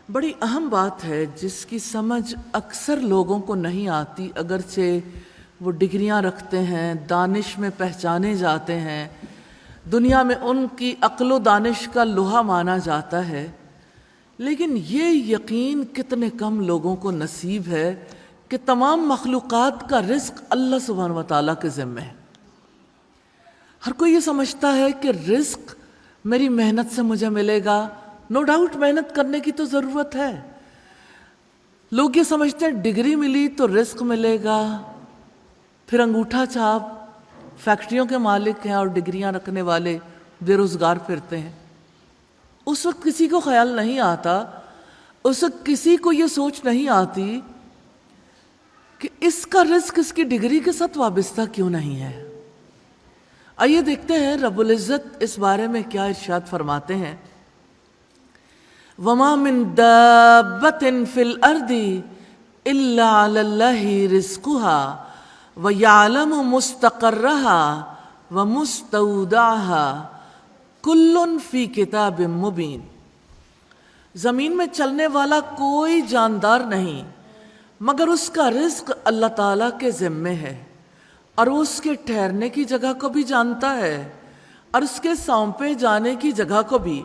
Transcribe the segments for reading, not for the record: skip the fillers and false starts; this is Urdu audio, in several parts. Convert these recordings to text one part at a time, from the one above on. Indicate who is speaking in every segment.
Speaker 1: بڑی اہم بات ہے جس کی سمجھ اکثر لوگوں کو نہیں آتی، اگرچہ وہ ڈگریاں رکھتے ہیں، دانش میں پہچانے جاتے ہیں، دنیا میں ان کی عقل و دانش کا لوہا مانا جاتا ہے، لیکن یہ یقین کتنے کم لوگوں کو نصیب ہے کہ تمام مخلوقات کا رزق اللہ سبحانہ و تعالیٰ کے ذمہ ہے۔ ہر کوئی یہ سمجھتا ہے کہ رزق میری محنت سے مجھے ملے گا۔ نو ڈاؤٹ محنت کرنے کی تو ضرورت ہے۔ لوگ یہ سمجھتے ہیں ڈگری ملی تو رزق ملے گا، پھر انگوٹھا چھاپ فیکٹریوں کے مالک ہیں اور ڈگریاں رکھنے والے بے روزگار پھرتے ہیں۔ اس وقت کسی کو خیال نہیں آتا، اس وقت کسی کو یہ سوچ نہیں آتی کہ اس کا رزق اس کی ڈگری کے ساتھ وابستہ کیوں نہیں ہے۔ آئیے دیکھتے ہیں رب العزت اس بارے میں کیا ارشاد فرماتے ہیں۔ وَمَا مِن دَابَّةٍ فِي الْأَرْضِ إِلَّا عَلَى اللَّهِ رِزْقُهَا وَيَعْلَمُ مُسْتَقَرَّهَا وَمُسْتَوْدَعَهَا كُلٌّ فِي كِتَابٍ مُبِينٍ۔ زمین میں چلنے والا کوئی جاندار نہیں مگر اس کا رزق اللہ تعالیٰ کے ذمے ہے، اور وہ اس کے ٹھہرنے کی جگہ کو بھی جانتا ہے اور اس کے سونپے جانے کی جگہ کو بھی۔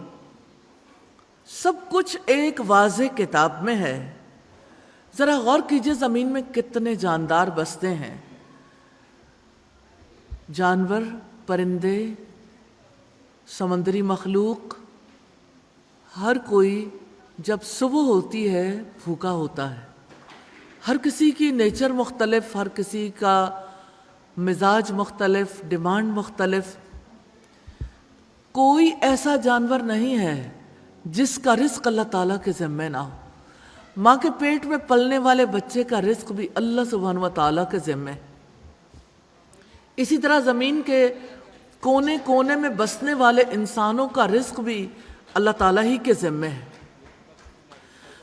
Speaker 1: سب کچھ ایک واضح کتاب میں ہے۔ ذرا غور کیجئے زمین میں کتنے جاندار بستے ہیں، جانور، پرندے، سمندری مخلوق، ہر کوئی جب صبح ہوتی ہے بھوکا ہوتا ہے۔ ہر کسی کی نیچر مختلف، ہر کسی کا مزاج مختلف، ڈیمانڈ مختلف۔ کوئی ایسا جانور نہیں ہے جس کا رزق اللہ تعالیٰ کے ذمہ نہ ہو۔ ماں کے پیٹ میں پلنے والے بچے کا رزق بھی اللہ سبحانہ و تعالیٰ کے ذمہ ہے۔ اسی طرح زمین کے کونے کونے میں بسنے والے انسانوں کا رزق بھی اللہ تعالیٰ ہی کے ذمہ ہے۔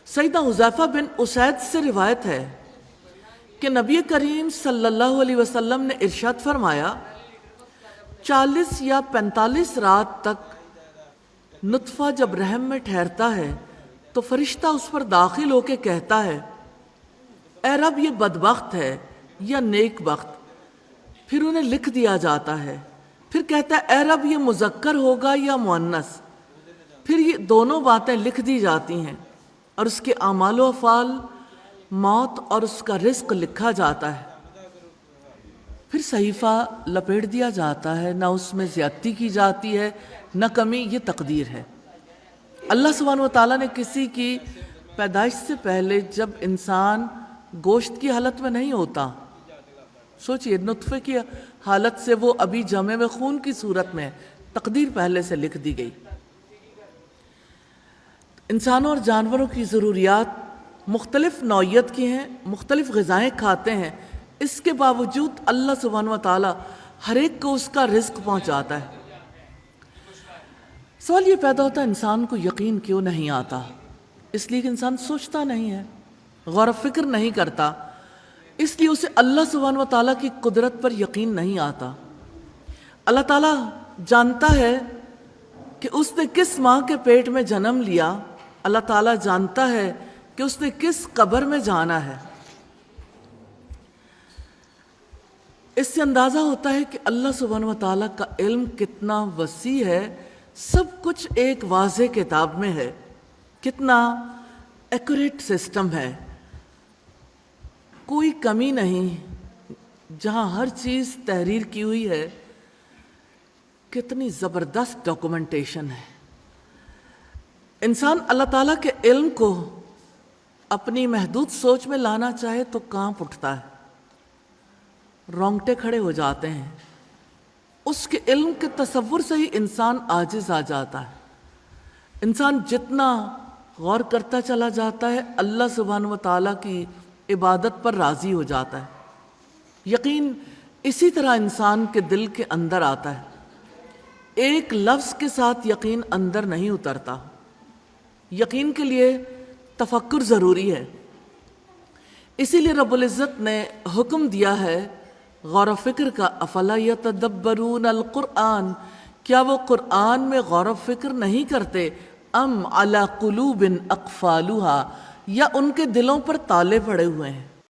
Speaker 1: سیدنا حذیفہ بن اسید سے روایت ہے کہ نبی کریم صلی اللہ علیہ وسلم نے ارشاد فرمایا، 40 یا 45 رات تک نطفہ جب رحم میں ٹھہرتا ہے تو فرشتہ اس پر داخل ہو کے کہتا ہے، اے رب یہ بدبخت ہے یا نیک بخت، پھر انہیں لکھ دیا جاتا ہے۔ پھر کہتا ہے اے رب یہ مذکر ہوگا یا مؤنث، پھر یہ دونوں باتیں لکھ دی جاتی ہیں اور اس کے اعمال و افعال، موت اور اس کا رزق لکھا جاتا ہے۔ پھر صحیفہ لپیٹ دیا جاتا ہے، نہ اس میں زیادتی کی جاتی ہے نہ کمی، یہ تقدیر ہے۔ اللہ سبحانہ و تعالیٰ نے کسی کی پیدائش سے پہلے جب انسان گوشت کی حالت میں نہیں ہوتا، سوچئے نطفے کی حالت سے وہ ابھی جمے میں خون کی صورت میں، تقدیر پہلے سے لکھ دی گئی۔ انسانوں اور جانوروں کی ضروریات مختلف نوعیت کی ہیں، مختلف غذائیں کھاتے ہیں، اس کے باوجود اللہ سبحانہ و تعالیٰ ہر ایک کو اس کا رزق پہنچاتا ہے۔ سوال یہ پیدا ہوتا ہے انسان کو یقین کیوں نہیں آتا؟ اس لیے کہ انسان سوچتا نہیں ہے، غور و فکر نہیں کرتا، اس لیے اسے اللہ سبحانہ و تعالیٰ کی قدرت پر یقین نہیں آتا۔ اللہ تعالیٰ جانتا ہے کہ اس نے کس ماں کے پیٹ میں جنم لیا، اللہ تعالیٰ جانتا ہے کہ اس نے کس قبر میں جانا ہے۔ اس سے اندازہ ہوتا ہے کہ اللہ سبحانہ و تعالیٰ کا علم کتنا وسیع ہے، سب کچھ ایک واضح کتاب میں ہے، کتنا ایکوریٹ سسٹم ہے، کوئی کمی نہیں، جہاں ہر چیز تحریر کی ہوئی ہے، کتنی زبردست ڈاکومنٹیشن ہے۔ انسان اللہ تعالیٰ کے علم کو اپنی محدود سوچ میں لانا چاہے تو کانپ اٹھتا ہے، رونگٹے کھڑے ہو جاتے ہیں۔ اس کے علم کے تصور سے ہی انسان عاجز آ جاتا ہے۔ انسان جتنا غور کرتا چلا جاتا ہے اللہ سبحانہ و تعالیٰ کی عبادت پر راضی ہو جاتا ہے۔ یقین اسی طرح انسان کے دل کے اندر آتا ہے، ایک لفظ کے ساتھ یقین اندر نہیں اترتا۔ یقین کے لیے تفکر ضروری ہے، اسی لیے رب العزت نے حکم دیا ہے غور و فکر کا۔ افلا یتدبرون القرآن، کیا وہ قرآن میں غور و فکر نہیں کرتے؟ ام علی قلوب اقفالها، یا ان کے دلوں پر تالے پڑے ہوئے ہیں،